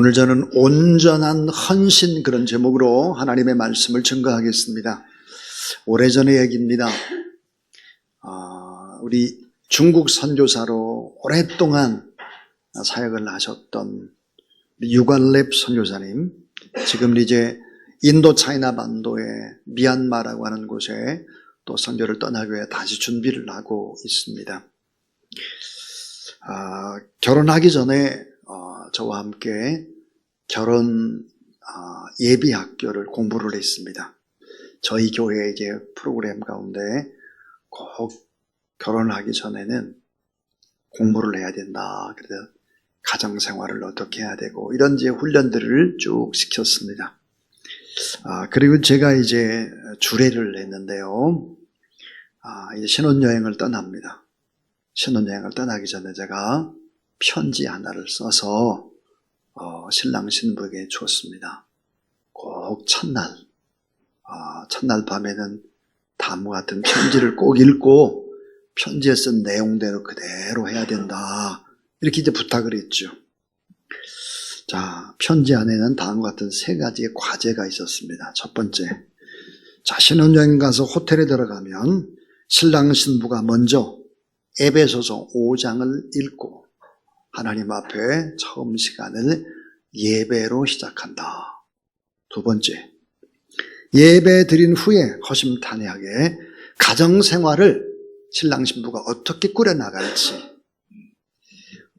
오늘 저는 온전한 헌신 그런 제목으로 하나님의 말씀을 증거하겠습니다. 오래전의 얘기입니다. 우리 중국 선교사로 오랫동안 사역을 하셨던 유관랩 선교사님, 지금 이제 인도 차이나 반도의 미얀마라고 하는 곳에 또 선교를 떠나기 위해 다시 준비를 하고 있습니다. 결혼하기 전에 저와 함께 결혼 예비학교를 공부를 했습니다. 저희 교회의 이제 프로그램 가운데 꼭 결혼하기 전에는 공부를 해야 된다. 그래서 가정생활을 어떻게 해야 되고 이런 이제 훈련들을 쭉 시켰습니다. 그리고 제가 이제 주례를 했는데요. 이제 신혼여행을 떠납니다. 신혼여행을 떠나기 전에 제가 편지 하나를 써서 신랑 신부에게 줬습니다. 꼭 첫날 밤에는 다음과 같은 편지를 꼭 읽고 편지에 쓴 내용대로 그대로 해야 된다. 이렇게 이제 부탁을 했죠. 자, 편지 안에는 다음과 같은 3가지의 과제가 있었습니다. 첫 번째, 자, 신혼여행 가서 호텔에 들어가면 신랑 신부가 먼저 에베소서 5장을 읽고 하나님 앞에 처음 시간을 예배로 시작한다. 두 번째, 예배 드린 후에 허심탄회하게 가정생활을 신랑 신부가 어떻게 꾸려나갈지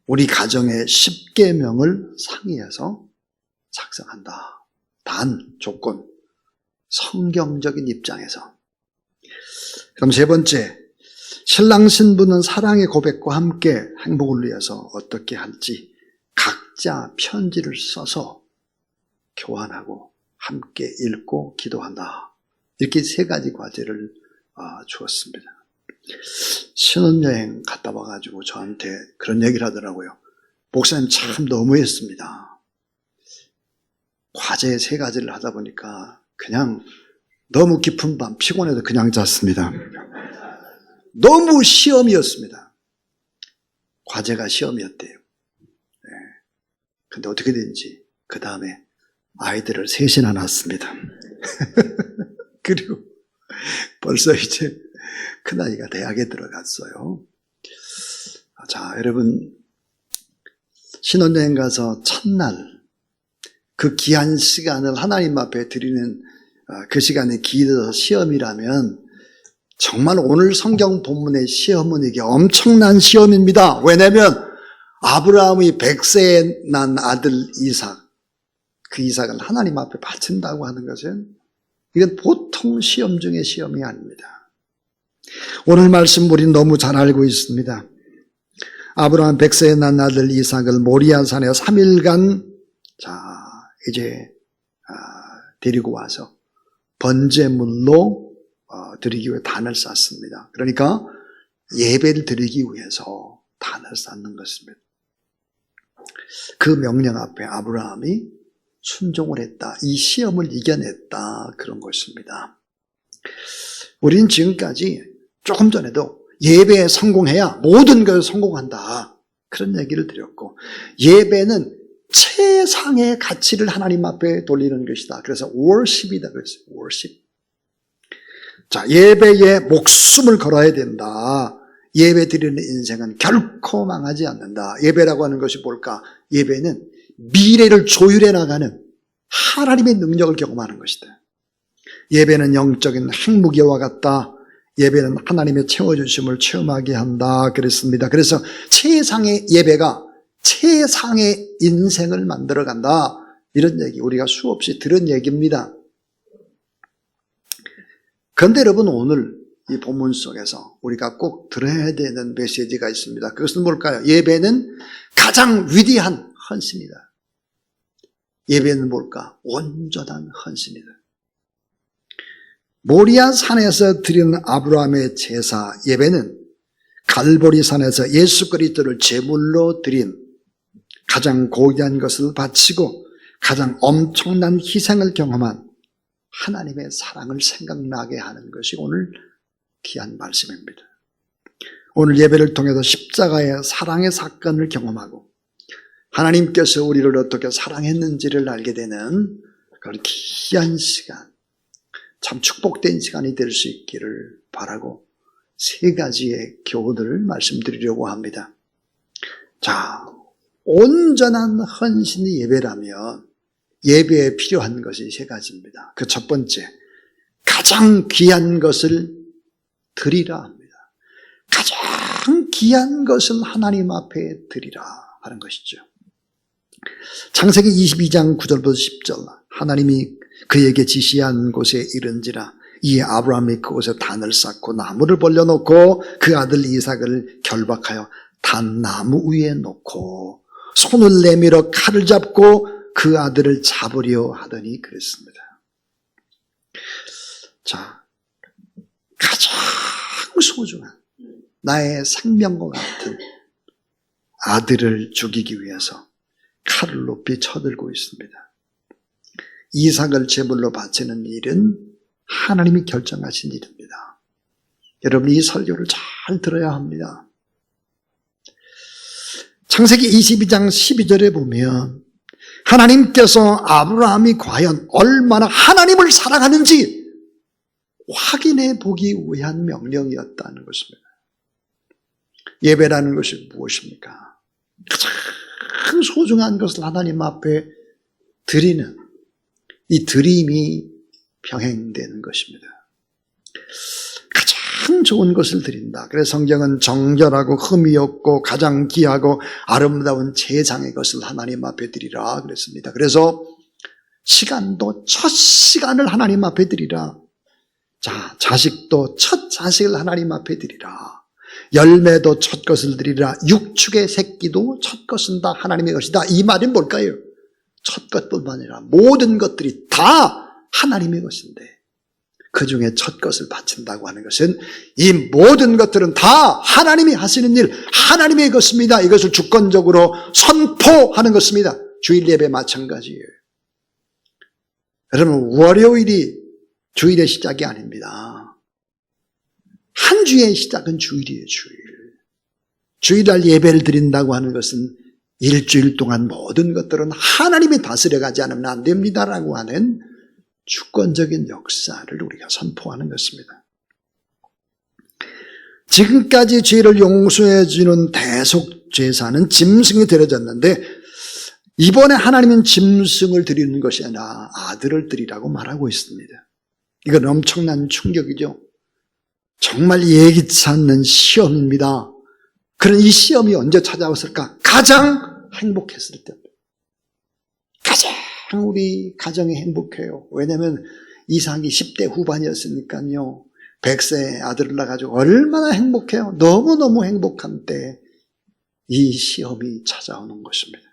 우리 가정의 10계명을 상의해서 작성한다. 단, 조건, 성경적인 입장에서. 그럼 세 번째, 신랑 신부는 사랑의 고백과 함께 행복을 위해서 어떻게 할지 각자 편지를 써서 교환하고 함께 읽고 기도한다. 이렇게 3가지 과제를 주었습니다. 신혼여행 갔다 와가지고 저한테 그런 얘기를 하더라고요. 목사님 참 너무했습니다. 과제 3가지를 하다 보니까 그냥 너무 깊은 밤 피곤해서 그냥 잤습니다. 너무 시험이었습니다. 과제가 시험이었대요. 근데 어떻게 된지 그 다음에 아이들을 셋이나 낳았습니다. 그리고 벌써 이제 큰아이가 대학에 들어갔어요. 자, 여러분, 신혼여행 가서 첫날 그 귀한 시간을 하나님 앞에 드리는 그 시간에 기도서 시험이라면 정말 오늘 성경 본문의 시험은 이게 엄청난 시험입니다. 왜냐하면 아브라함이 100세에 난 아들 이삭, 그 이삭을 하나님 앞에 바친다고 하는 것은 이건 보통 시험 중의 시험이 아닙니다. 오늘 말씀 우리 너무 잘 알고 있습니다. 아브라함 100세에 난 아들 이삭을 모리아산에 3일간 이제 데리고 와서 번제물로 드리기 위해 단을 쌓습니다. 그러니까 예배를 드리기 위해서 단을 쌓는 것입니다. 그 명령 앞에 아브라함이 순종을 했다. 이 시험을 이겨냈다. 그런 것입니다. 우리는 지금까지 조금 전에도 예배에 성공해야 모든 것에 성공한다. 그런 얘기를 드렸고, 예배는 최상의 가치를 하나님 앞에 돌리는 것이다. 그래서 worship이다 그랬어요. worship. 자, 예배에 목숨을 걸어야 된다. 예배 드리는 인생은 결코 망하지 않는다. 예배라고 하는 것이 뭘까? 예배는 미래를 조율해 나가는 하나님의 능력을 경험하는 것이다. 예배는 영적인 행복이와 같다. 예배는 하나님의 채워주심을 체험하게 한다. 그랬습니다. 그래서 최상의 예배가 최상의 인생을 만들어간다. 이런 얘기 우리가 수없이 들은 얘기입니다. 그런데 여러분, 오늘 이 본문 속에서 우리가 꼭 들어야 되는 메시지가 있습니다. 그것은 뭘까요? 예배는 가장 위대한 헌신이다. 예배는 뭘까? 온전한 헌신이다. 모리아 산에서 드리는 아브라함의 제사 예배는 갈보리 산에서 예수 그리스도를 제물로 드린 가장 고귀한 것을 바치고 가장 엄청난 희생을 경험한 하나님의 사랑을 생각나게 하는 것이 오늘 귀한 말씀입니다. 오늘 예배를 통해서 십자가의 사랑의 사건을 경험하고 하나님께서 우리를 어떻게 사랑했는지를 알게 되는 그런 귀한 시간, 참 축복된 시간이 될 수 있기를 바라고 3가지의 교훈을 말씀드리려고 합니다. 자, 온전한 헌신이 예배라면 예배에 필요한 것이 3가지입니다. 그 첫 번째, 가장 귀한 것을 드리라 합니다. 가장 귀한 것을 하나님 앞에 드리라 하는 것이죠. 창세기 22장 9절부터 10절, 하나님이 그에게 지시한 곳에 이른지라 이에 아브라함이 그곳에 단을 쌓고 나무를 벌려놓고 그 아들 이삭을 결박하여 단 나무 위에 놓고 손을 내밀어 칼을 잡고 그 아들을 잡으려 하더니 그랬습니다. 자, 가장 소중한 나의 생명과 같은 아들을 죽이기 위해서 칼을 높이 쳐들고 있습니다. 이삭을 제물로 바치는 일은 하나님이 결정하신 일입니다. 여러분, 이 설교를 잘 들어야 합니다. 창세기 22장 12절에 보면 하나님께서 아브라함이 과연 얼마나 하나님을 사랑하는지 확인해 보기 위한 명령이었다는 것입니다. 예배라는 것이 무엇입니까? 가장 소중한 것을 하나님 앞에 드리는 이 드림이 병행되는 것입니다. 가장 좋은 것을 드린다. 그래서 성경은 정결하고 흠이 없고 가장 귀하고 아름다운 제장의 것을 하나님 앞에 드리라 그랬습니다. 그래서 시간도 첫 시간을 하나님 앞에 드리라. 자, 자식도 첫 자식을 하나님 앞에 드리라. 열매도 첫 것을 드리라. 육축의 새끼도 첫 것은 다 하나님의 것이다. 이 말이 뭘까요? 첫 것뿐만 아니라 모든 것들이 다 하나님의 것인데 그 중에 첫 것을 바친다고 하는 것은 이 모든 것들은 다 하나님이 하시는 일, 하나님의 것입니다. 이것을 주권적으로 선포하는 것입니다. 주일 예배 마찬가지예요. 여러분, 월요일이 주일의 시작이 아닙니다. 한 주의 시작은 주일이에요, 주일. 주일날 예배를 드린다고 하는 것은 일주일 동안 모든 것들은 하나님이 다스려가지 않으면 안 됩니다라고 하는 주권적인 역사를 우리가 선포하는 것입니다. 지금까지 죄를 용서해 주는 대속제사는 짐승이 드려졌는데 이번에 하나님은 짐승을 드리는 것이 아니라 아들을 드리라고 말하고 있습니다. 이건 엄청난 충격이죠. 정말 예기치 않는 시험입니다. 그런 이 시험이 언제 찾아왔을까? 가장 행복했을 때입니다. 가장 우리 가정이 행복해요. 왜냐하면 이삭이 10대 후반이었으니까요. 100세 아들을 낳아가지고 얼마나 행복해요. 너무너무 행복한 때 이 시험이 찾아오는 것입니다.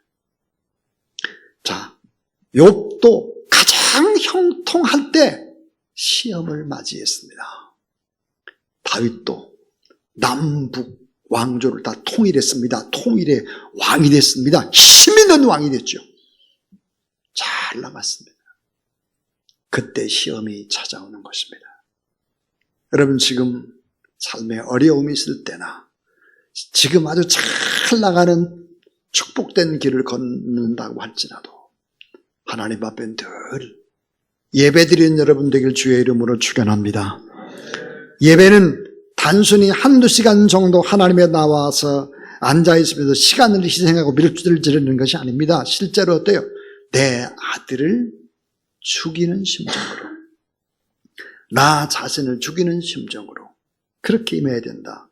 자, 욥도 가장 형통할 때 시험을 맞이했습니다. 다윗도 남북 왕조를 다 통일했습니다. 통일의 왕이 됐습니다. 힘 있는 왕이 됐죠. 잘 남았습니다. 그때 시험이 찾아오는 것입니다. 여러분, 지금 삶에 어려움이 있을 때나 지금 아주 잘 나가는 축복된 길을 걷는다고 할지라도 하나님 앞에 늘 예배드리는 여러분 되길 주의 이름으로 축원합니다. 예배는 단순히 한두 시간 정도 하나님에 나와서 앉아있으면서 시간을 희생하고 밀주를 지르는 것이 아닙니다. 실제로 어때요? 내 아들을 죽이는 심정으로, 나 자신을 죽이는 심정으로 그렇게 임해야 된다.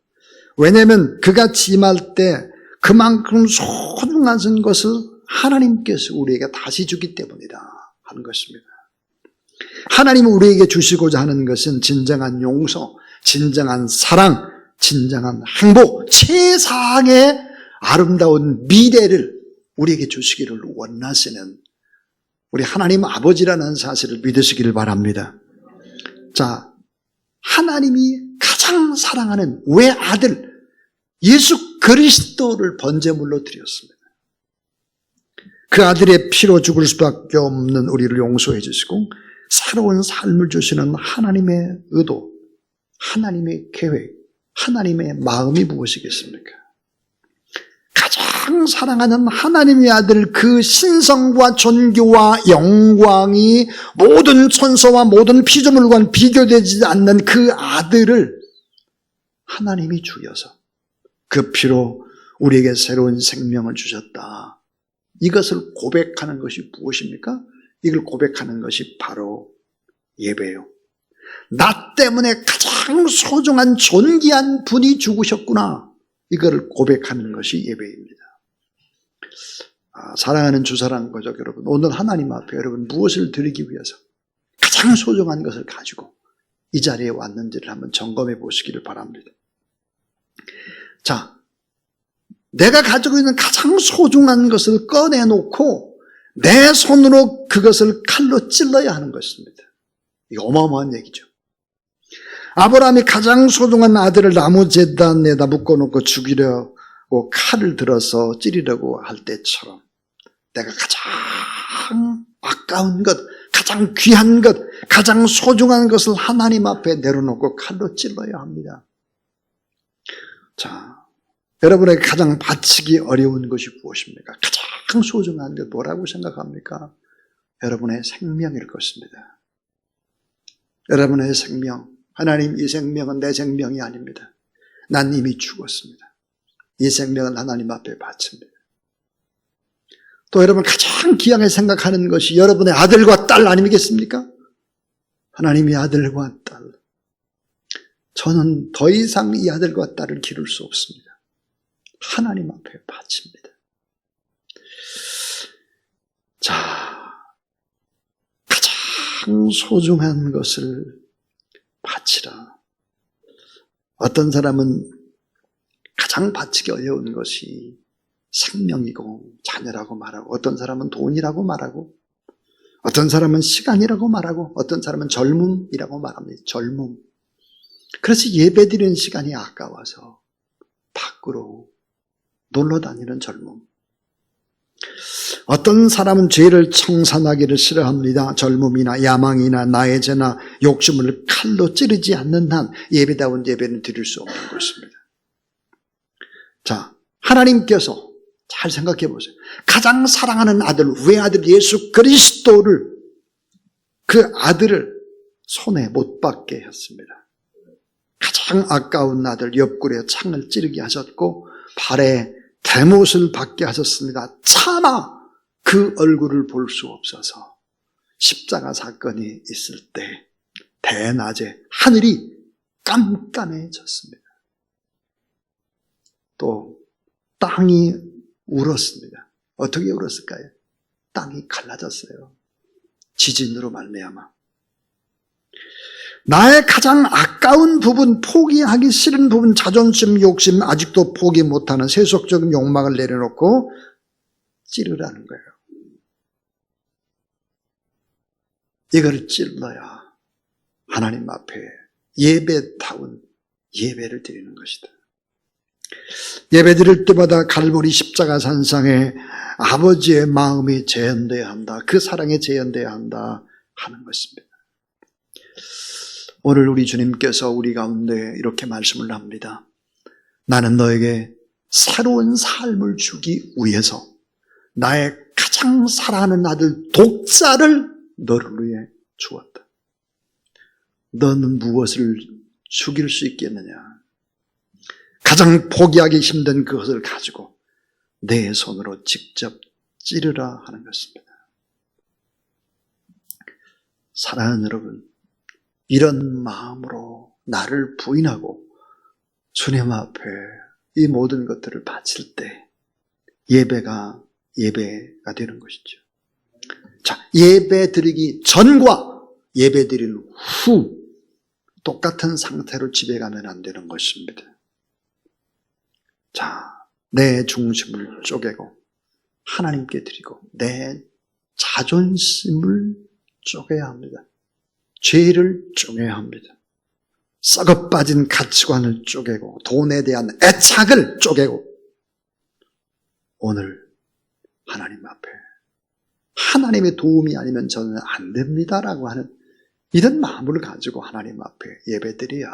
왜냐하면 그같이 임할 때 그만큼 소중한 것을 하나님께서 우리에게 다시 주기 때문이다 하는 것입니다. 하나님은 우리에게 주시고자 하는 것은 진정한 용서, 진정한 사랑, 진정한 행복, 최상의 아름다운 미래를 우리에게 주시기를 원하시는 우리 하나님 아버지라는 사실을 믿으시기를 바랍니다. 자, 하나님이 가장 사랑하는 외아들 예수 그리스도를 번제물로 드렸습니다. 그 아들의 피로 죽을 수밖에 없는 우리를 용서해 주시고 새로운 삶을 주시는 하나님의 의도, 하나님의 계획, 하나님의 마음이 무엇이겠습니까? 가장 가장 사랑하는 하나님의 아들 그 신성과 존귀와 영광이 모든 천사와 모든 피조물과 비교되지 않는 그 아들을 하나님이 주여서 그 피로 우리에게 새로운 생명을 주셨다. 이것을 고백하는 것이 무엇입니까? 이걸 고백하는 것이 바로 예배예요. 나 때문에 가장 소중한 존귀한 분이 죽으셨구나. 이거를 고백하는 것이 예배입니다. 사랑하는 주사랑 가족 여러분, 오늘 하나님 앞에 여러분 무엇을 드리기 위해서 가장 소중한 것을 가지고 이 자리에 왔는지를 한번 점검해 보시기를 바랍니다. 자, 내가 가지고 있는 가장 소중한 것을 꺼내놓고 내 손으로 그것을 칼로 찔러야 하는 것입니다. 이거 어마어마한 얘기죠. 아브라함이 가장 소중한 아들을 나무 제단에다 묶어놓고 죽이려고 칼을 들어서 찌르려고 할 때처럼 내가 가장 아까운 것, 가장 귀한 것, 가장 소중한 것을 하나님 앞에 내려놓고 칼로 찔러야 합니다. 자, 여러분에게 가장 바치기 어려운 것이 무엇입니까? 가장 소중한 게 뭐라고 생각합니까? 여러분의 생명일 것입니다. 여러분의 생명, 하나님 이 생명은 내 생명이 아닙니다. 난 이미 죽었습니다. 이 생명은 하나님 앞에 바칩니다. 또 여러분 가장 귀하게 생각하는 것이 여러분의 아들과 딸 아니겠습니까? 하나님의 아들과 딸. 저는 더 이상 이 아들과 딸을 기를 수 없습니다. 하나님 앞에 바칩니다. 자, 가장 소중한 것을 바치라. 어떤 사람은 가장 바치기 어려운 것이 생명이고 자녀라고 말하고, 어떤 사람은 돈이라고 말하고, 어떤 사람은 시간이라고 말하고, 어떤 사람은 젊음이라고 말합니다. 젊음. 그래서 예배드리는 시간이 아까워서 밖으로 놀러 다니는 젊음. 어떤 사람은 죄를 청산하기를 싫어합니다. 젊음이나 야망이나 나의 죄나 욕심을 칼로 찌르지 않는 한 예배다운 예배는 드릴 수 없는 것입니다. 자, 하나님께서 잘 생각해 보세요. 가장 사랑하는 아들, 외아들 예수 그리스도를, 그 아들을 손에 못 받게 했습니다. 가장 아까운 아들 옆구리에 창을 찌르게 하셨고 발에 대못을 받게 하셨습니다. 차마 그 얼굴을 볼 수 없어서 십자가 사건이 있을 때 대낮에 하늘이 깜깜해졌습니다. 또 땅이 울었습니다. 어떻게 울었을까요? 땅이 갈라졌어요. 지진으로 말미암아. 나의 가장 아까운 부분, 포기하기 싫은 부분, 자존심, 욕심, 아직도 포기 못하는 세속적인 욕망을 내려놓고 찌르라는 거예요. 이걸 찔러야 하나님 앞에 예배다운 예배를 드리는 것이다. 예배 드릴 때마다 갈보리 십자가 산상에 아버지의 마음이 재현되어야 한다. 그 사랑이 재현되어야 한다 하는 것입니다. 오늘 우리 주님께서 우리 가운데 이렇게 말씀을 합니다. 나는 너에게 새로운 삶을 주기 위해서 나의 가장 사랑하는 아들 독자를 너를 위해 주었다. 너는 무엇을 죽일 수 있겠느냐? 가장 포기하기 힘든 그것을 가지고 내 손으로 직접 찌르라 하는 것입니다. 사랑하는 여러분, 이런 마음으로 나를 부인하고 주님 앞에 이 모든 것들을 바칠 때 예배가 되는 것이죠. 자, 예배 드리기 전과 예배 드릴 후 똑같은 상태로 집에 가면 안 되는 것입니다. 자, 내 중심을 쪼개고 하나님께 드리고 내 자존심을 쪼개야 합니다. 죄를 쪼개야 합니다. 썩어 빠진 가치관을 쪼개고 돈에 대한 애착을 쪼개고 오늘 하나님 앞에 하나님의 도움이 아니면 저는 안 됩니다라고 하는 이런 마음을 가지고 하나님 앞에 예배드려야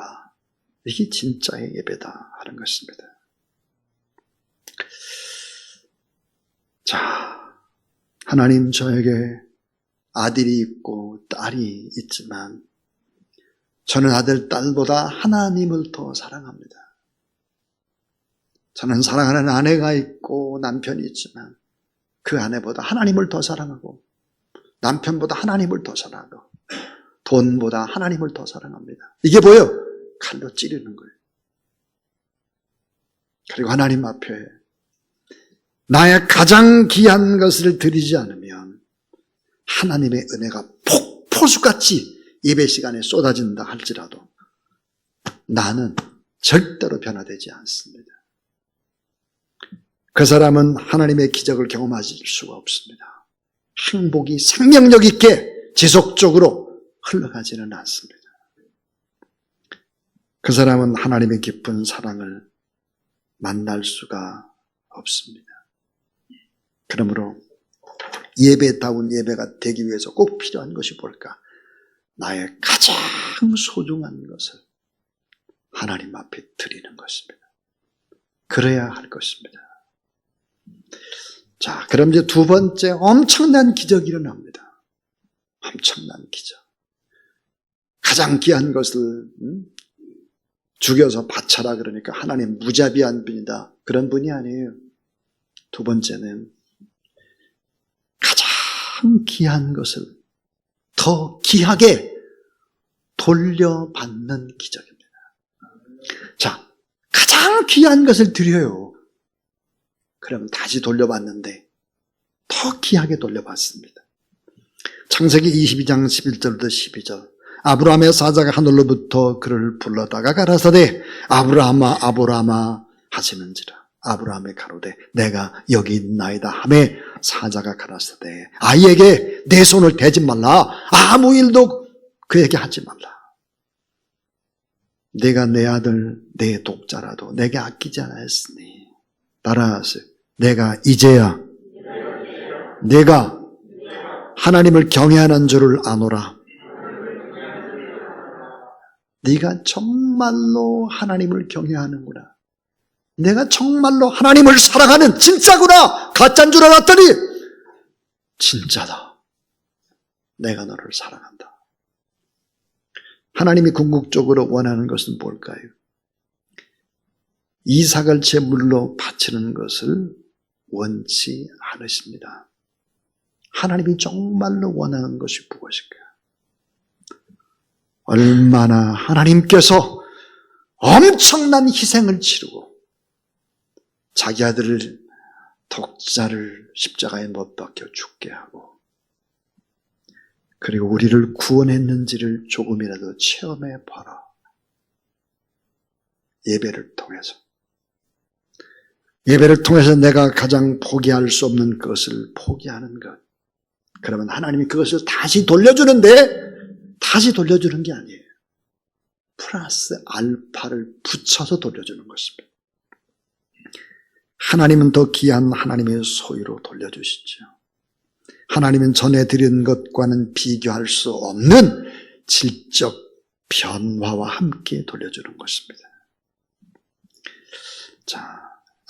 이게 진짜의 예배다 하는 것입니다. 자, 하나님 저에게 아들이 있고 딸이 있지만 저는 아들, 딸보다 하나님을 더 사랑합니다. 저는 사랑하는 아내가 있고 남편이 있지만 그 아내보다 하나님을 더 사랑하고 남편보다 하나님을 더 사랑하고 돈보다 하나님을 더 사랑합니다. 이게 뭐예요? 칼로 찌르는 거예요. 그리고 하나님 앞에 나의 가장 귀한 것을 드리지 않으면 하나님의 은혜가 폭포수같이 예배 시간에 쏟아진다 할지라도 나는 절대로 변화되지 않습니다. 그 사람은 하나님의 기적을 경험하실 수가 없습니다. 행복이 생명력 있게 지속적으로 흘러가지는 않습니다. 그 사람은 하나님의 깊은 사랑을 만날 수가 없습니다. 그러므로 예배다운 예배가 되기 위해서 꼭 필요한 것이 뭘까? 나의 가장 소중한 것을 하나님 앞에 드리는 것입니다. 그래야 할 것입니다. 자, 그럼 이제 두 번째 엄청난 기적이 일어납니다. 엄청난 기적. 가장 귀한 것을 죽여서 바쳐라 그러니까 하나님 무자비한 분이다. 그런 분이 아니에요. 두 번째는 가장 귀한 것을 더 귀하게 돌려받는 기적입니다. 자, 가장 귀한 것을 드려요. 그러면 다시 돌려받는데 더 귀하게 돌려받습니다. 창세기 22장 11절부터 12절. 아브라함의 사자가 하늘로부터 그를 불러다가 가라사대 아브라함아 아브라함아 하시는지라. 아브라함의 가로되 내가 여기 있나이다 하매 사자가 가라사대 아이에게 내 손을 대지 말라. 아무 일도 그에게 하지 말라. 내가 내 아들 내 독자라도 내게 아끼지 않았으니 따라하세요. 내가 이제야 내가 하나님을 경외하는 줄을 아노라. 네가 정말로 하나님을 경외하는구나. 내가 정말로 하나님을 사랑하는 진짜구나. 가짜인 줄 알았더니 진짜다. 내가 너를 사랑한다. 하나님이 궁극적으로 원하는 것은 뭘까요? 이삭을 제물로 바치는 것을 원치 않으십니다. 하나님이 정말로 원하는 것이 무엇일까? 얼마나 하나님께서 엄청난 희생을 치르고 자기 아들을 독자를 십자가에 못 박혀 죽게 하고 그리고 우리를 구원했는지를 조금이라도 체험해 봐라. 예배를 통해서. 예배를 통해서 내가 가장 포기할 수 없는 것을 포기하는 것. 그러면 하나님이 그것을 다시 돌려주는데 다시 돌려주는 게 아니에요. 플러스 알파를 붙여서 돌려주는 것입니다. 하나님은 더 귀한 하나님의 소유로 돌려주시죠. 하나님은 전에 드린 것과는 비교할 수 없는 질적 변화와 함께 돌려주는 것입니다. 자,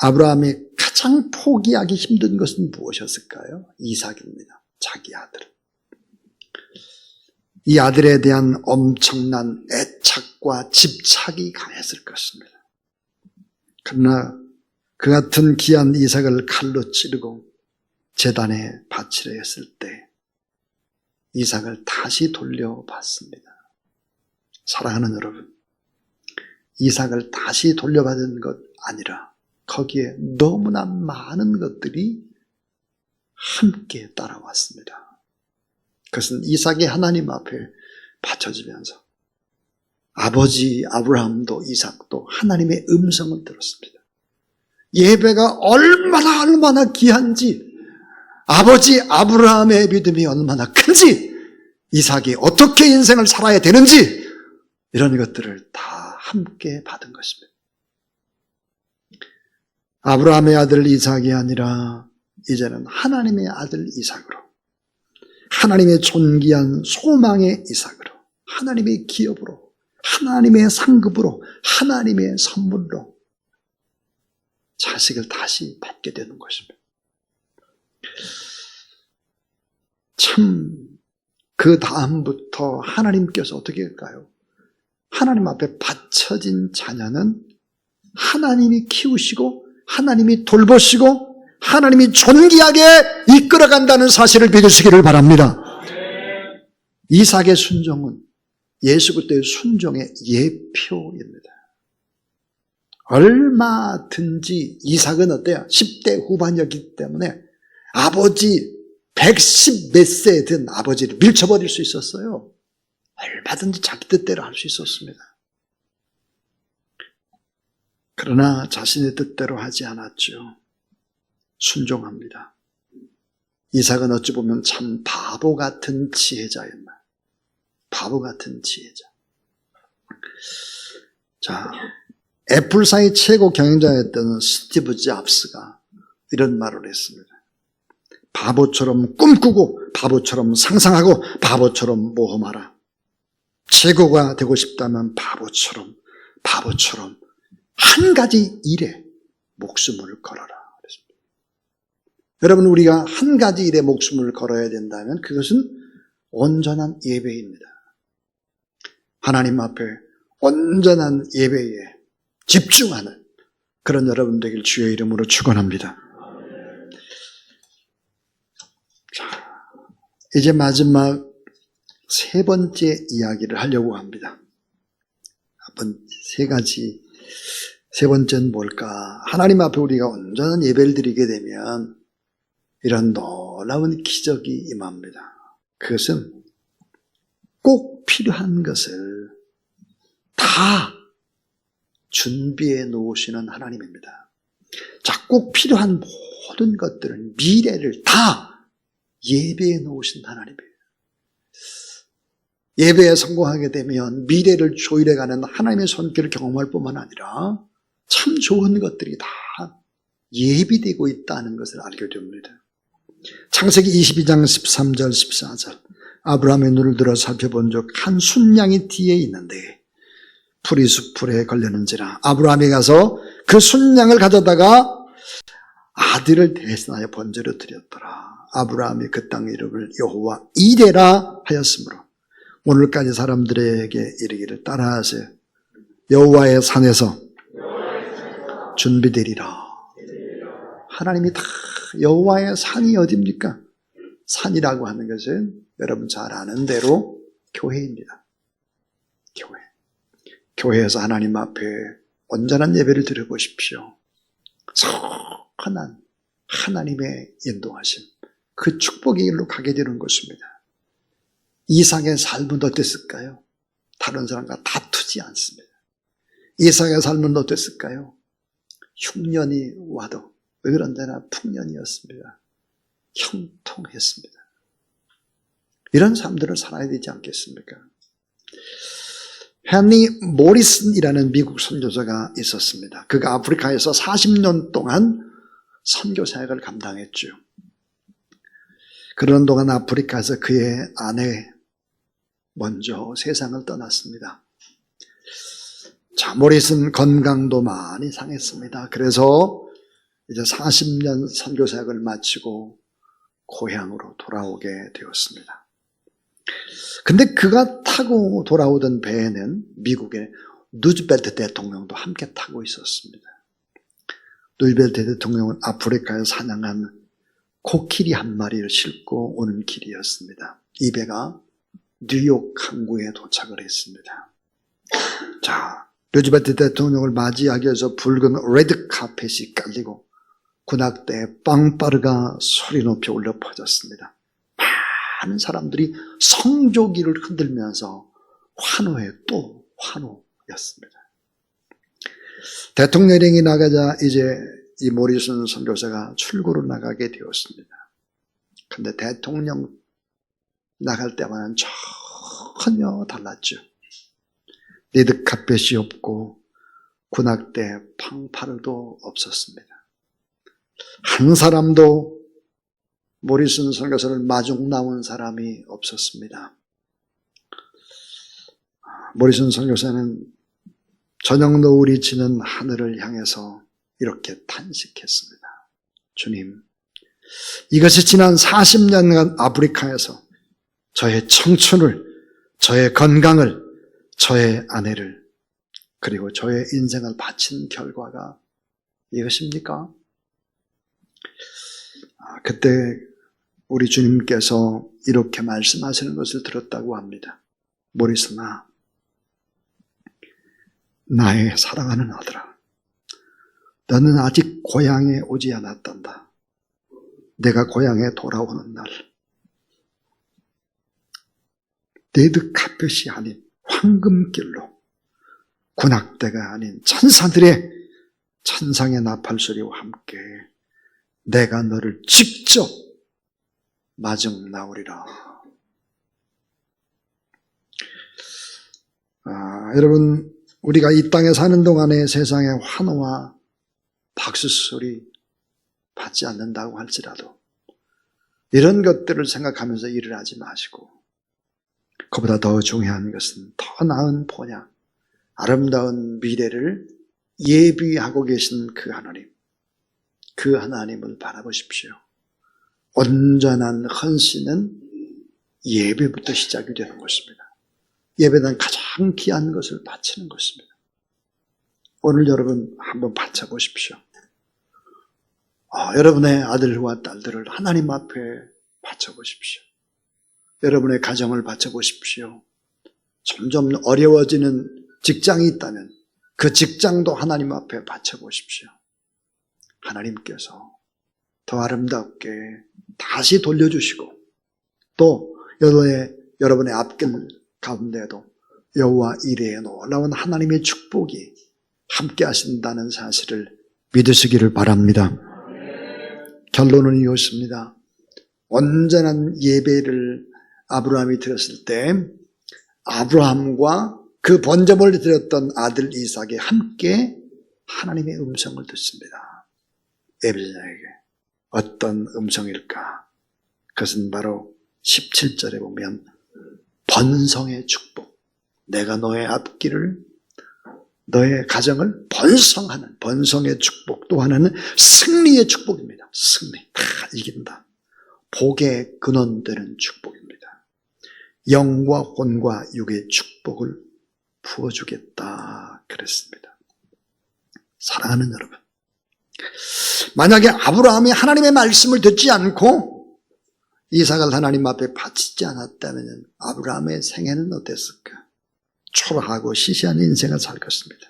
아브라함이 가장 포기하기 힘든 것은 무엇이었을까요? 이삭입니다. 자기 아들. 이 아들에 대한 엄청난 애착과 집착이 강했을 것입니다. 그러나 그 같은 귀한 이삭을 칼로 찌르고 제단에 바치려 했을 때 이삭을 다시 돌려받습니다. 사랑하는 여러분, 이삭을 다시 돌려받은 것 아니라 거기에 너무나 많은 것들이 함께 따라왔습니다. 그것은 이삭이 하나님 앞에 바쳐지면서 아버지 아브라함도 이삭도 하나님의 음성을 들었습니다. 예배가 얼마나 귀한지, 아버지 아브라함의 믿음이 얼마나 큰지, 이삭이 어떻게 인생을 살아야 되는지, 이런 것들을 다 함께 받은 것입니다. 아브라함의 아들 이삭이 아니라 이제는 하나님의 아들 이삭으로, 하나님의 존귀한 소망의 이삭으로, 하나님의 기업으로, 하나님의 상급으로, 하나님의 선물로 자식을 다시 받게 되는 것입니다. 참 그 다음부터 하나님께서 어떻게 할까요? 하나님 앞에 바쳐진 자녀는 하나님이 키우시고 하나님이 돌보시고 하나님이 존귀하게 이끌어간다는 사실을 믿으시기를 바랍니다. 이삭의 순종은 예수 그리스도의 순종의 예표입니다. 얼마든지 이삭은 어때요? 10대 후반이었기 때문에 아버지 110 몇 세에 든 아버지를 밀쳐버릴 수 있었어요. 얼마든지 자기 뜻대로 할 수 있었습니다. 그러나 자신의 뜻대로 하지 않았죠. 순종합니다. 이삭은 어찌 보면 참 바보 같은 지혜자였나. 바보 같은 지혜자. 자, 애플사의 최고 경영자였던 스티브 잡스가 이런 말을 했습니다. 바보처럼 꿈꾸고 바보처럼 상상하고 바보처럼 모험하라. 최고가 되고 싶다면 바보처럼 한 가지 일에 목숨을 걸어라. 그랬습니다. 여러분, 우리가 한 가지 일에 목숨을 걸어야 된다면 그것은 온전한 예배입니다. 하나님 앞에 온전한 예배에 집중하는 그런 여러분 되길 주의 이름으로 축원합니다. 자, 이제 마지막 세 번째 이야기를 하려고 합니다. 한번 세 가지. 세 번째는 뭘까? 하나님 앞에 우리가 온전한 예배를 드리게 되면 이런 놀라운 기적이 임합니다. 그것은 꼭 필요한 것을 다 준비해 놓으시는 하나님입니다. 자, 꼭 필요한 모든 것들은 미래를 다 예배해 놓으신 하나님이에요. 예배에 성공하게 되면 미래를 조율해가는 하나님의 손길을 경험할 뿐만 아니라 참 좋은 것들이 다 예비되고 있다는 것을 알게 됩니다. 창세기 22장 13절 14절 아브라함의 눈을 들어 살펴본 적 한 순양이 뒤에 있는데 풀이 숲풀에 걸렸는지라 아브라함이 가서 그 순양을 가져다가 아들을 대신하여 번제로 드렸더라. 아브라함이 그 땅의 이름을 여호와 이레라 하였으므로 오늘까지 사람들에게 이르기를 따라하세요. 여호와의 산에서 준비되리라. 하나님이 다 여호와의 산이 어디입니까? 산이라고 하는 것은 여러분 잘 아는 대로 교회입니다. 교회. 교회에서 하나님 앞에 온전한 예배를 드려보십시오. 선한 하나님의 인도하심, 그 축복의 길로 가게 되는 것입니다. 이삭의 삶은 어땠을까요? 다른 사람과 다투지 않습니다. 이삭의 삶은 어땠을까요? 흉년이 와도 언제나 풍년이었습니다. 형통했습니다. 이런 삶들을 살아야 되지 않겠습니까? 헨리 모리슨이라는 미국 선교사가 있었습니다. 그가 아프리카에서 40년 동안 선교 사역을 감당했죠. 그런 동안 아프리카에서 그의 아내 먼저 세상을 떠났습니다. 자, 모리슨 건강도 많이 상했습니다. 그래서 이제 40년 선교 사역을 마치고 고향으로 돌아오게 되었습니다. 근데 그가 타고 돌아오던 배에는 미국의 누즈벨트 대통령도 함께 타고 있었습니다. 누즈벨트 대통령은 아프리카에 사냥한 코끼리 한 마리를 싣고 오는 길이었습니다. 이 배가 뉴욕 항구에 도착을 했습니다. 자, 루즈벨트 대통령을 맞이하기 위해서 붉은 레드 카펫이 깔리고 군악대에 빵빠르가 소리 높이 울려 퍼졌습니다. 많은 사람들이 성조기를 흔들면서 환호에 또 환호였습니다. 대통령이 나가자 이제 이 모리슨 선교사가 출구로 나가게 되었습니다. 근데 대통령 나갈 때와는 전혀 달랐죠. 레드 카펫이 없고 군악대 팡파르도 없었습니다. 한 사람도 모리슨 선교사를 마중 나온 사람이 없었습니다. 모리슨 선교사는 저녁 노을이 지는 하늘을 향해서 이렇게 탄식했습니다. 주님, 이것이 지난 40년간 아프리카에서 저의 청춘을, 저의 건강을, 저의 아내를, 그리고 저의 인생을 바친 결과가 이것입니까? 그때 우리 주님께서 이렇게 말씀하시는 것을 들었다고 합니다. 모리스나, 나의 사랑하는 아들아, 너는 아직 고향에 오지 않았단다. 내가 고향에 돌아오는 날, 레드 카펫이 아닌 황금길로, 군악대가 아닌 천사들의 천상의 나팔소리와 함께 내가 너를 직접 마중 나오리라. 여러분, 우리가 이 땅에 사는 동안에 세상의 환호와 박수소리 받지 않는다고 할지라도 이런 것들을 생각하면서 일을 하지 마시고, 그보다 더 중요한 것은 더 나은 본향, 아름다운 미래를 예비하고 계신 그 하나님, 그 하나님을 바라보십시오. 온전한 헌신은 예배부터 시작이 되는 것입니다. 예배는 가장 귀한 것을 바치는 것입니다. 오늘 여러분 한번 바쳐보십시오. 여러분의 아들과 딸들을 하나님 앞에 바쳐보십시오. 여러분의 가정을 바쳐보십시오. 점점 어려워지는 직장이 있다면 그 직장도 하나님 앞에 바쳐보십시오. 하나님께서 더 아름답게 다시 돌려주시고, 또 여러분의 앞길 가운데에도 여호와 이레의 놀라운 하나님의 축복이 함께 하신다는 사실을 믿으시기를 바랍니다. 결론은 이것입니다. 온전한 예배를 아브라함이 드렸을 때 아브라함과 그 번제물을 드렸던 아들 이삭이 함께 하나님의 음성을 듣습니다. 예배자에게 어떤 음성일까? 그것은 바로 17절에 보면 번성의 축복, 내가 너의 앞길을, 너의 가정을 번성하는 번성의 축복, 또 하나는 승리의 축복입니다. 승리, 다 이긴다. 복의 근원되는 축복입니다. 영과 혼과 육의 축복을 부어주겠다 그랬습니다. 사랑하는 여러분, 만약에 아브라함이 하나님의 말씀을 듣지 않고 이삭을 하나님 앞에 바치지 않았다면 아브라함의 생애는 어땠을까? 초라하고 시시한 인생을 살 것입니다.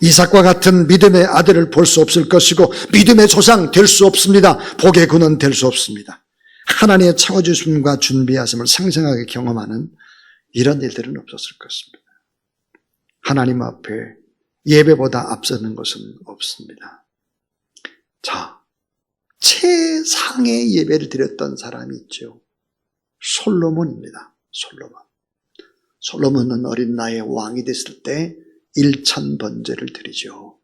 이삭과 같은 믿음의 아들을 볼 수 없을 것이고 믿음의 조상 될 수 없습니다. 복의 근원 될 수 없습니다. 하나님의 채워주심과 준비하심을 생생하게 경험하는 이런 일들은 없었을 것입니다. 하나님 앞에 예배보다 앞서는 것은 없습니다. 자, 최상의 예배를 드렸던 사람이 있죠. 솔로몬입니다. 솔로몬은 어린 나이에 왕이 됐을 때 일천번제를 드리죠.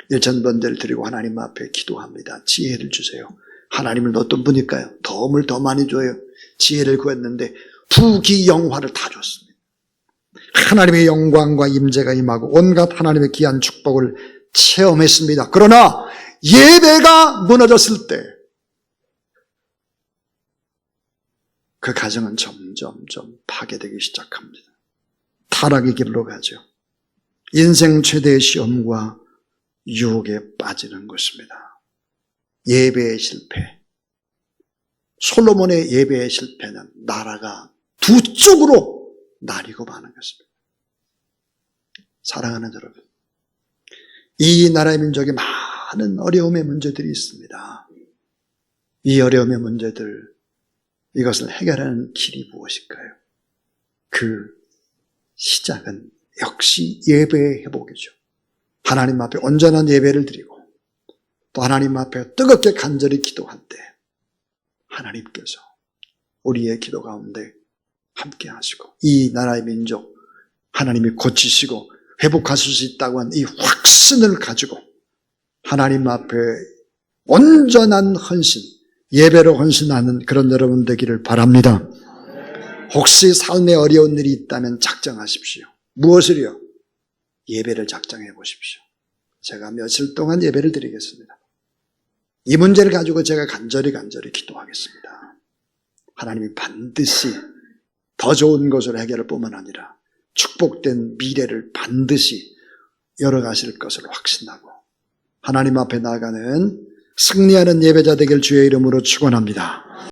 일천번제를 드리고 하나님 앞에 기도합니다. 지혜를 주세요. 하나님은 어떤 분일까요? 도움을 더 많이 줘요. 지혜를 구했는데 부귀영화를 다 줬습니다. 하나님의 영광과 임재가 임하고 온갖 하나님의 귀한 축복을 체험했습니다. 그러나 예배가 무너졌을 때 그 가정은 점점 파괴되기 시작합니다. 타락의 길로 가죠. 인생 최대의 시험과 유혹에 빠지는 것입니다. 예배의 실패, 솔로몬의 예배의 실패는 나라가 두 쪽으로 나뉘고 마는 것입니다. 사랑하는 여러분, 이 나라의 민족에 많은 어려움의 문제들이 있습니다. 이 어려움의 문제들, 이것을 해결하는 길이 무엇일까요? 그 시작은 역시 예배의 회복이죠. 하나님 앞에 온전한 예배를 드리고 또 하나님 앞에 뜨겁게 간절히 기도할 때 하나님께서 우리의 기도 가운데 함께 하시고 이 나라의 민족 하나님이 고치시고 회복하실 수 있다고 한 이 확신을 가지고 하나님 앞에 온전한 헌신, 예배로 헌신하는 그런 여러분 되기를 바랍니다. 혹시 삶에 어려운 일이 있다면 작정하십시오. 무엇을요? 예배를 작정해 보십시오. 제가 며칠 동안 예배를 드리겠습니다. 이 문제를 가지고 제가 간절히 기도하겠습니다. 하나님이 반드시 더 좋은 것으로 해결할 뿐만 아니라 축복된 미래를 반드시 열어가실 것을 확신하고 하나님 앞에 나아가는 승리하는 예배자 되길 주의 이름으로 축원합니다.